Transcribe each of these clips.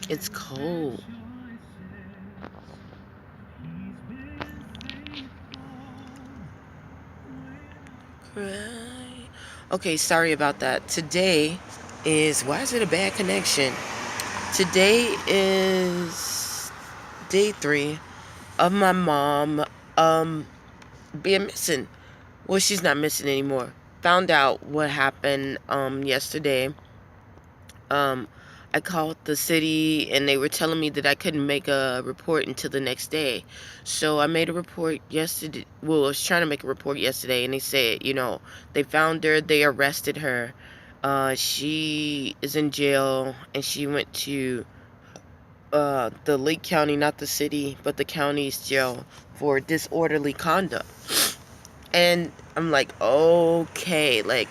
It's cold. Cry. Okay, sorry about that. Today is, why is it a bad connection? Today is day 3 of my mom being missing. Well, she's not missing anymore. Found out what happened yesterday. Um I called the city and they were telling me that I couldn't make a report until the next day. So I made a report yesterday. Well, I was trying to make a report yesterday and they said, they found her, they arrested her. She is in jail and she went to the Lake County, not the city, but the county's jail for disorderly conduct. And I'm like, okay, like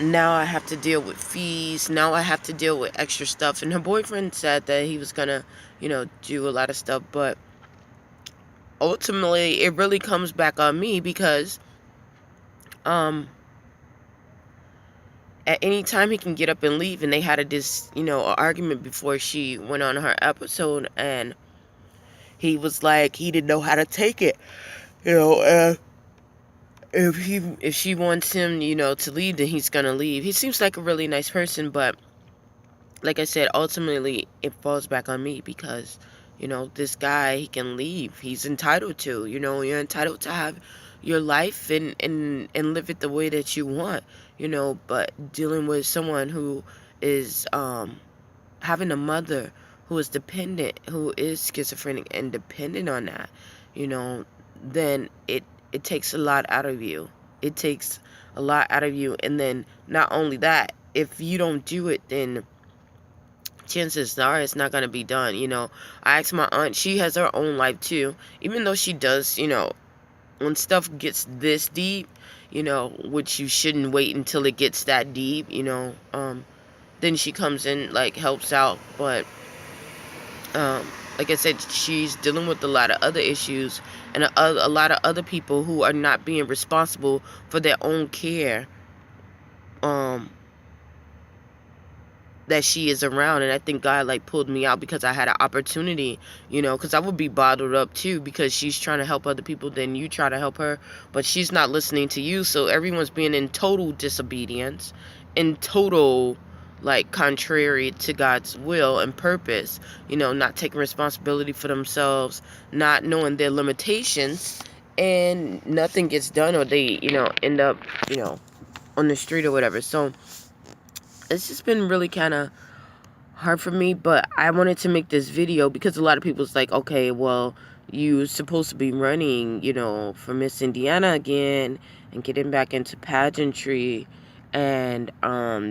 now I have to deal with fees. Now I have to deal with extra stuff. And her boyfriend said that he was gonna, do a lot of stuff. But ultimately, it really comes back on me because, um, at any time he can get up and leave. And they had a argument before she went on her episode. And he was like, he didn't know how to take it. If she wants him, to leave, then he's gonna leave. He seems like a really nice person, but like I said, ultimately it falls back on me because, this guy, he can leave. He's entitled to, you're entitled to have your life and live it the way that you want, but dealing with someone who is having a mother who is dependent, who is schizophrenic and dependent on that, then it takes a lot out of you. It takes a lot out of you. And then not only that, if you don't do it, then chances are it's not going to be done. I asked my aunt, she has her own life too, even though she does, when stuff gets this deep, which you shouldn't wait until it gets that deep, then she comes in, like, helps out. But like I said, she's dealing with a lot of other issues and a lot of other people who are not being responsible for their own care, that she is around. And I think God, like, pulled me out because I had an opportunity, because I would be bottled up too, because she's trying to help other people, then you try to help her, but she's not listening to you. So everyone's being in total disobedience, in total, like, contrary to God's will and purpose, not taking responsibility for themselves, not knowing their limitations, and nothing gets done, or they, end up, on the street or whatever. So it's just been really kind of hard for me. But I wanted to make this video because a lot of people's like, okay, well, you're supposed to be running, for Miss Indiana again and getting back into pageantry, and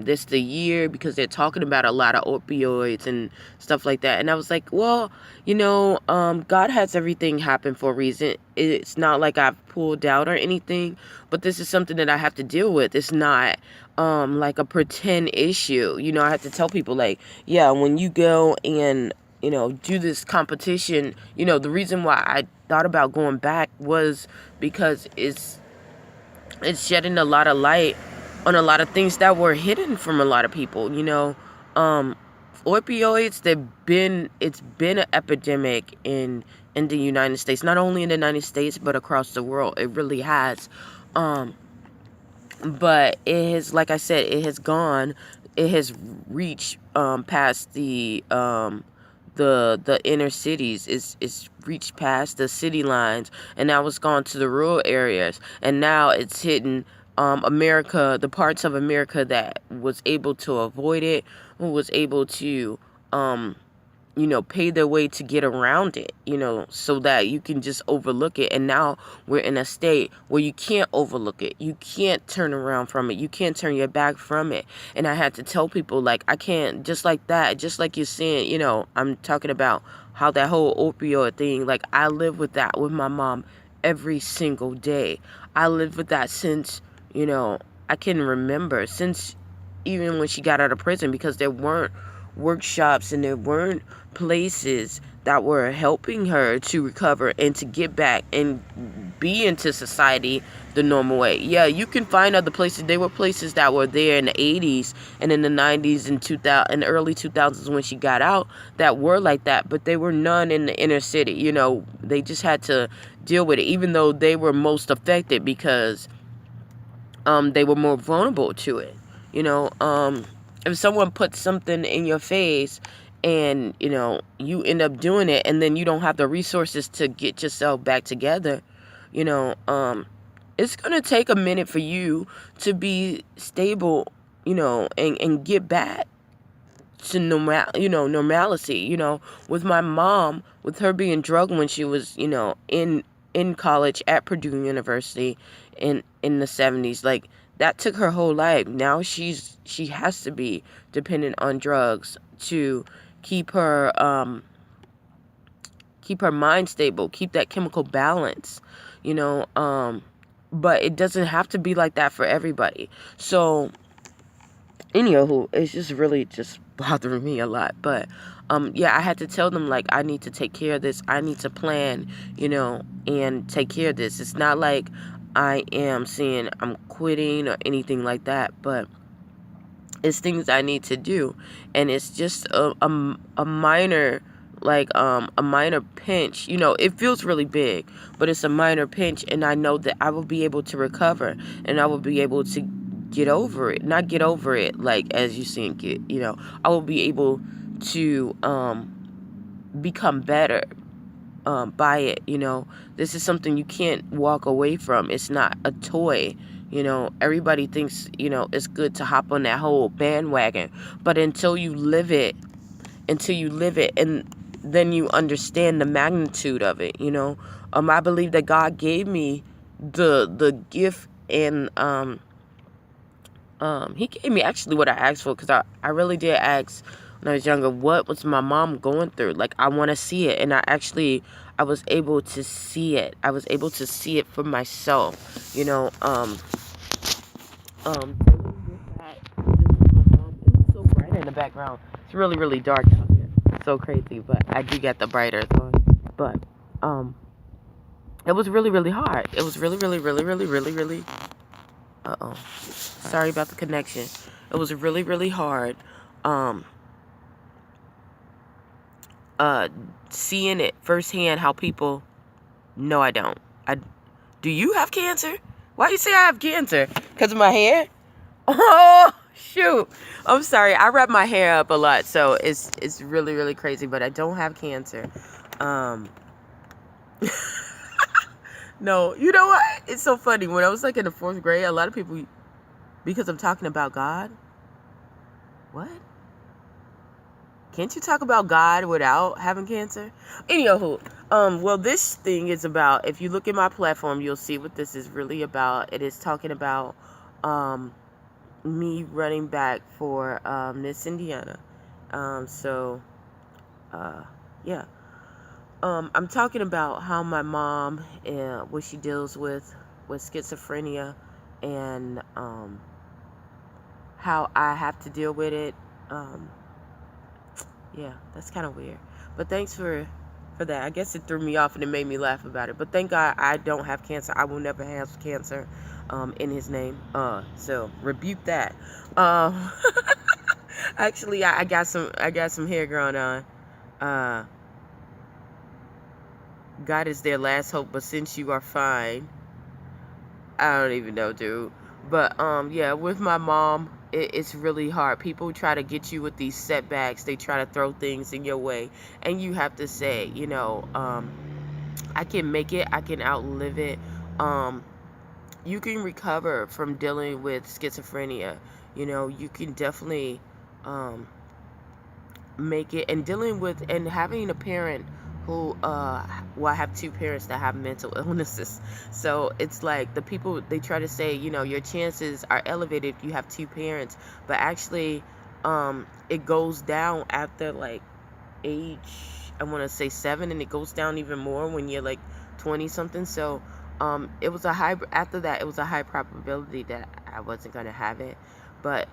this the year, because they're talking about a lot of opioids and stuff like that. And I was like, well, God has everything happen for a reason. It's not like I've pulled out or anything, but this is something that I have to deal with. It's not like a pretend issue. I have to tell people, like, yeah, when you go and do this competition, the reason why I thought about going back was because it's shedding a lot of light on a lot of things that were hidden from a lot of people. Opioids, it's been an epidemic in the United States, not only in the United States but across the world. It really has. But it has, like I said, it has reached past the inner cities. It's reached past the city lines, and now it's gone to the rural areas, and now it's hitting America, the parts of America that was able to avoid it, who was able to pay their way to get around it, so that you can just overlook it. And now we're in a state where you can't overlook it. You can't turn around from it. You can't turn your back from it. And I had to tell people, like, I can't, just like that, just like you're saying, I'm talking about how that whole opioid thing, like, I live with that with my mom every single day. I lived with that since, I can remember, since even when she got out of prison, because there weren't workshops and there weren't places that were helping her to recover and to get back and be into society the normal way. Yeah, you can find other places. There were places that were there in the 80s and in the 90s and 2000 and early 2000s when she got out that were like that, but there were none in the inner city. You know, they just had to deal with it, even though they were most affected because they were more vulnerable to it. You know, if someone puts something in your face and, you know, you end up doing it and then you don't have the resources to get yourself back together, you know, it's going to take a minute for you to be stable, you know, and get back to normalcy. You know, with my mom, with her being drugged when she was, you know, in college at Purdue University in the 70s, like that took her whole life. Now she has to be dependent on drugs to keep her mind stable, keep that chemical balance, you know, but it doesn't have to be like that for everybody. So anywho, it's just really just bothering me a lot. But yeah, I had to tell them, like, I need to take care of this. I need to plan, you know, and take care of this. It's not like I am saying I'm quitting or anything like that, but it's things I need to do. And it's just a minor, like a minor pinch. You know, it feels really big, but it's a minor pinch, and I know that I will be able to recover, and I will be able to get over it. Not get over it like as you see it, you know, I will be able to become better by it. You know, this is something you can't walk away from. It's not a toy. You know, everybody thinks, you know, it's good to hop on that whole bandwagon, but until you live it, and then you understand the magnitude of it. You know, I believe that God gave me the gift, and he gave me actually what I asked for, because I really did ask when I was younger, what was my mom going through? Like, I want to see it. And I was able to see it. I was able to see it for myself, you know, dealing with that, dealing with my mom. It looks so bright in the background. It's really, really dark out here. It's so crazy, but I do get the brighter on. But, it was really, really hard. It was really, really, really, really, really, really, sorry about the connection. It was really, really hard, seeing it firsthand how people... No, I don't. Do you have cancer? Why you say I have cancer? Because of my hair? Oh, shoot. I'm sorry. I wrap my hair up a lot, so it's really, really crazy, but I don't have cancer. No, you know what? It's so funny. When I was like in the 4th grade, a lot of people, because I'm talking about God. What? Can't you talk about God without having cancer? Anywho, well, this thing is about, if you look at my platform, you'll see what this is really about. It is talking about me running back for Miss Indiana. Yeah. I'm talking about how my mom, what she deals with schizophrenia, and how I have to deal with it. Yeah, that's kind of weird. But thanks for that. I guess it threw me off and it made me laugh about it. But thank God I don't have cancer. I will never have cancer in his name. So rebuke that. Actually, I got some hair growing on. God is their last hope, but since you are fine, I don't even know, dude. But yeah, with my mom, it's really hard. People try to get you with these setbacks. They try to throw things in your way, and you have to say, you know, I can make it. I can outlive it. You can recover from dealing with schizophrenia. You know, you can definitely make it. And dealing with, and having a parent who well, I have 2 parents that have mental illnesses, so it's like the people, they try to say, you know, your chances are elevated if you have 2 parents, but actually it goes down after like age, I want to say 7, and it goes down even more when you're like 20 something. So it was a high, after that it was a high probability that I wasn't gonna have it. But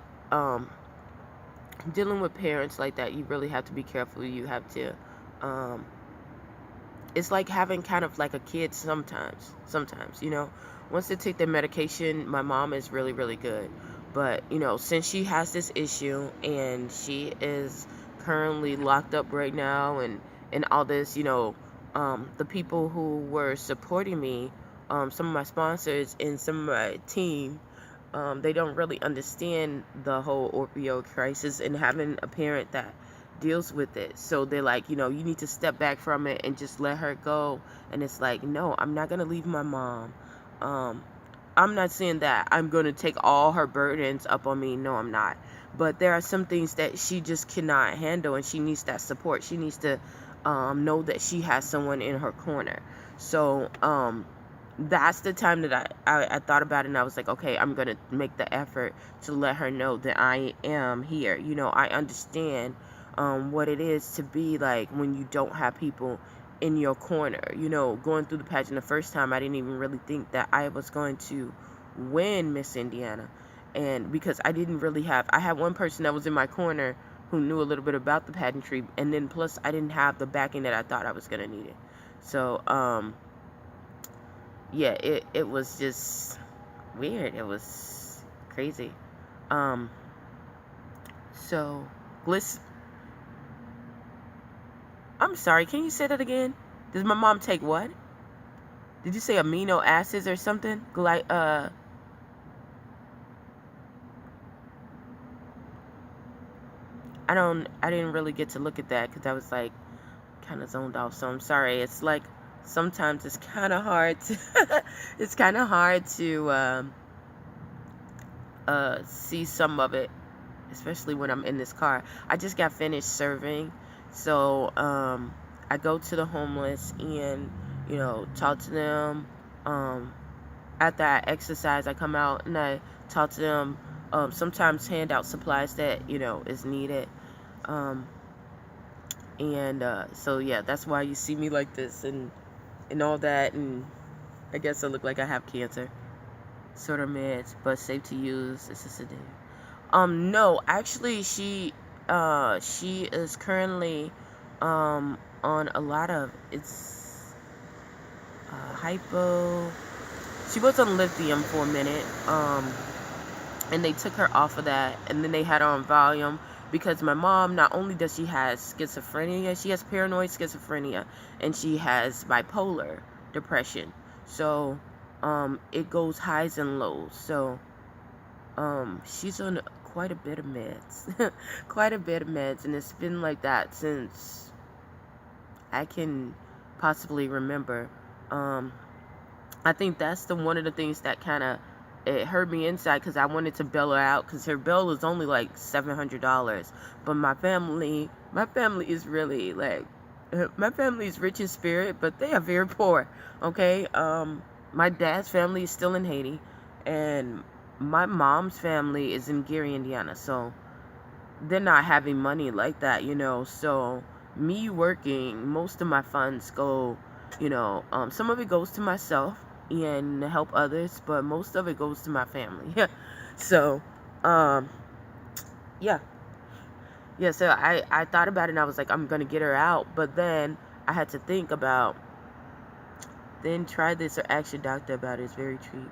dealing with parents like that, you really have to be careful. You have to it's like having kind of like a kid sometimes, you know. Once they take their medication, my mom is really, really good. But, you know, since she has this issue and she is currently locked up right now and all this, you know, the people who were supporting me, some of my sponsors and some of my team, they don't really understand the whole opioid crisis and having a parent that deals with it. So they're like, you know, you need to step back from it and just let her go. And it's like, no, I'm not going to leave my mom. Um, I'm not saying that I'm going to take all her burdens up on me. No, I'm not. But there are some things that she just cannot handle, and she needs that support. She needs to know that she has someone in her corner. So that's the time that I thought about it, and I was like, okay, I'm going to make the effort to let her know that I am here. You know, I understand what it is to be like when you don't have people in your corner. You know, going through the pageant the first time, I didn't even really think that I was going to win Miss Indiana. And because I didn't really have, I had one person that was in my corner who knew a little bit about the pageantry, and then plus I didn't have the backing that I thought I was going to need it. So, yeah, it was just weird. It was crazy. Um, so, Gliss, I'm sorry, can you say that again? Does my mom take what? Did you say amino acids or something? I didn't really get to look at that because I was like kind of zoned off. So I'm sorry. It's like sometimes it's kind of hard to it's kind of hard to see some of it, especially when I'm in this car. I just got finished serving, so I go to the homeless and, you know, talk to them. After I exercise, I come out and I talk to them. Sometimes hand out supplies that, you know, is needed. So yeah, that's why you see me like this and all that. And I guess I look like I have cancer. Sort of meds, but safe to use. It's just a day. No, actually, she is currently on a lot of hypo. She was on lithium for a minute, and they took her off of that, and then they had her on Valium because my mom, not only does she has schizophrenia, she has paranoid schizophrenia, and she has bipolar depression. So it goes highs and lows. So she's on quite a bit of meds, quite a bit of meds, and it's been like that since I can possibly remember. I think that's one of the things that kind of it hurt me inside because I wanted to bail her out because her bill is only like $700, but my family is really like my family is rich in spirit, but they are very poor. Okay, my dad's family is still in Haiti, and my mom's family is in Gary, Indiana, so they're not having money like that, you know. So me working, most of my funds go, you know, some of it goes to myself and help others, but most of it goes to my family. So yeah, so I thought about it and I was like, I'm gonna get her out, but then I had to think about, then try this or ask your doctor about it. It's very cheap.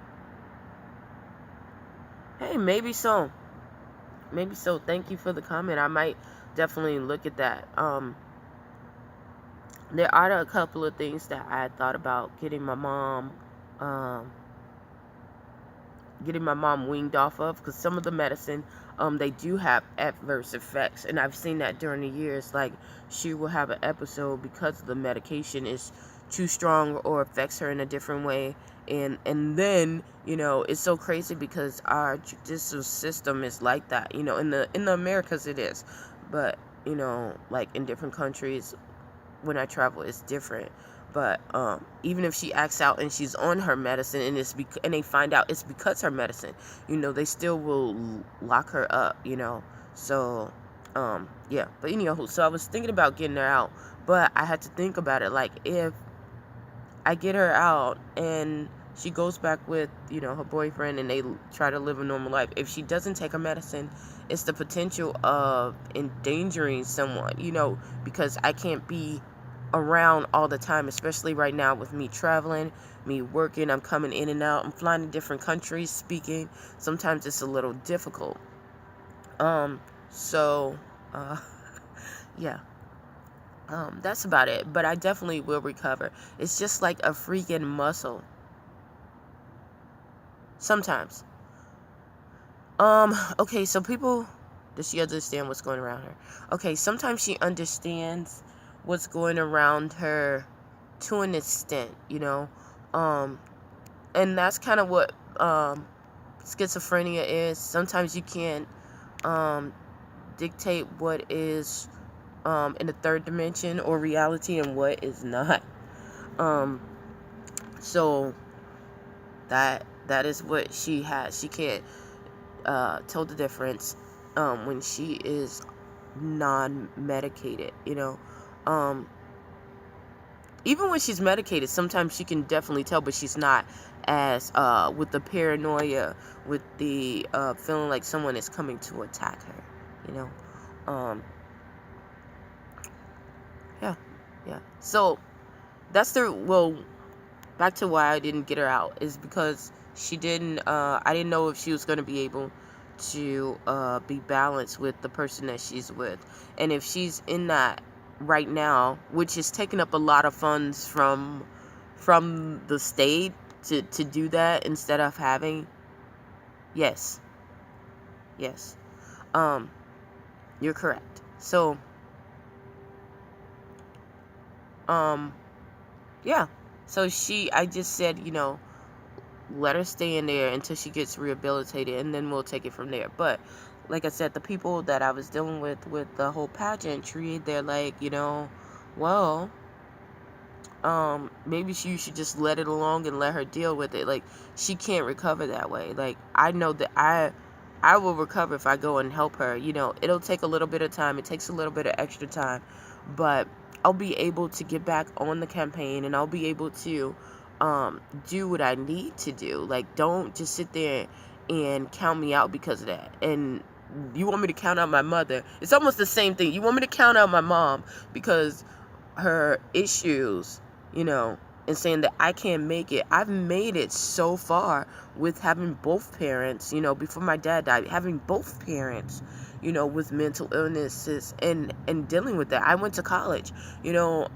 Hey, maybe so. Maybe so. Thank you for the comment. I might definitely look at that. There are a couple of things that I thought about getting my mom weaned off of, because some of the medicine, they do have adverse effects, and I've seen that during the years. Like, she will have an episode because the medication is too strong or affects her in a different way, and then, you know, it's so crazy because our judicial system is like that, you know. In the Americas it is, but, you know, like in different countries when I travel it's different. But even if she acts out and she's on her medicine and and they find out it's because her medicine, you know, they still will lock her up, you know. So yeah, but anyhow, so I was thinking about getting her out, but I had to think about it, like, if I get her out and she goes back with, you know, her boyfriend and they try to live a normal life, if she doesn't take her medicine, it's the potential of endangering someone, you know, because I can't be around all the time, especially right now with me traveling, me working. I'm coming in and out. I'm flying to different countries, speaking. Sometimes it's a little difficult. So, yeah. That's about it. But I definitely will recover. It's just like a freaking muscle. Sometimes. Okay, so people, does she understand what's going around her? Okay, sometimes she understands what's going around her to an extent, you know? And that's kind of what, schizophrenia is. Sometimes you can't, dictate what is, in the third dimension or reality and what is not. So that is what she has. She can't tell the difference when she is non-medicated, you know. Even when she's medicated, sometimes she can definitely tell, but she's not as with the paranoia, with the feeling like someone is coming to attack her, you know. Yeah. So that's back to why I didn't get her out, is because she didn't, I didn't know if she was going to be able to be balanced with the person that she's with. And if she's in that right now, which is taking up a lot of funds from the state to do that instead of having, yes, you're correct. So, yeah. So I just said, you know, let her stay in there until she gets rehabilitated, and then we'll take it from there. But like I said, the people that I was dealing with the whole pageantry, they're like, you know, well, maybe you should just let it along and let her deal with it. Like, she can't recover that way. Like, I know that I will recover if I go and help her. You know, it'll take a little bit of time. It takes a little bit of extra time, but I'll be able to get back on the campaign, and I'll be able to do what I need to do. Like, don't just sit there and count me out because of that. And you want me to count out my mother? It's almost the same thing. You want me to count out my mom because her issues, you know, and saying that I can't make it. I've made it so far with having both parents, you know, before my dad died, having both parents, you know, with mental illnesses and dealing with that. I went to college, you know,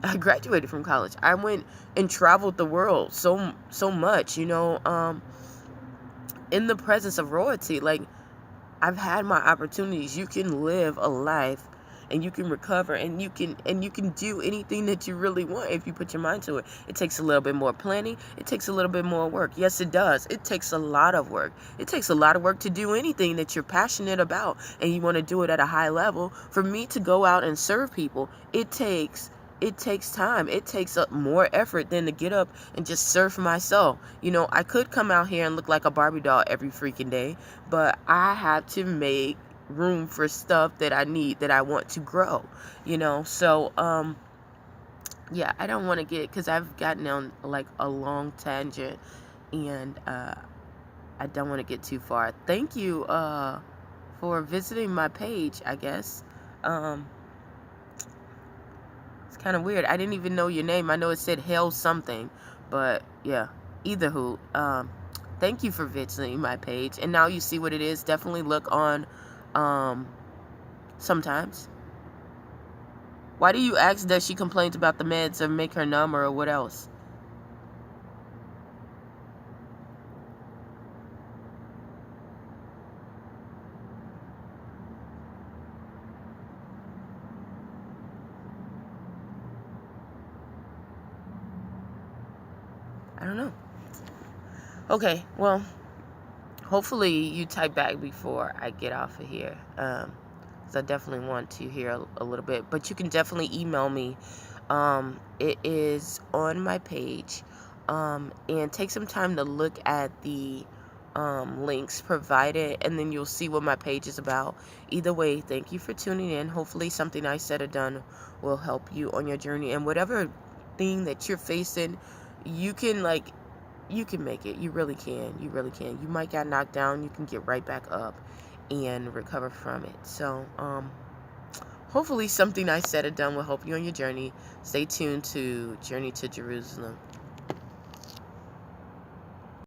I graduated from college. I went and traveled the world so much, you know, in the presence of royalty. Like, I've had my opportunities. You can live a life and you can recover, and you can do anything that you really want if you put your mind to it. It takes a little bit more planning. It takes a little bit more work. Yes, it does. It takes a lot of work. It takes a lot of work to do anything that you're passionate about and you want to do it at a high level. For me to go out and serve people, it takes time. It takes up more effort than to get up and just serve myself. You know, I could come out here and look like a Barbie doll every freaking day, but I have to make room for stuff that I need, that I want to grow, you know. So yeah, I don't want to get, because I've gotten on like a long tangent, and I don't want to get too far. Thank you for visiting my page, I guess. It's kind of weird. I didn't even know your name. I know it said Hell something, but yeah, either who. Thank you for visiting my page, and now you see what it is. Definitely look on sometimes. Why do you ask, does she complains about the meds or make her numb, or what else? I don't know. Okay, well, hopefully you type back before I get off of here. Because I definitely want to hear a little bit. But you can definitely email me. It is on my page. And take some time to look at the links provided, and then you'll see what my page is about. Either way, thank you for tuning in. Hopefully something I said or done will help you on your journey. And whatever thing that you're facing, you can make it. You really can. You might get knocked down. You can get right back up and recover from it. So, hopefully something I said or done will help you on your journey. Stay tuned to Journey to Jerusalem.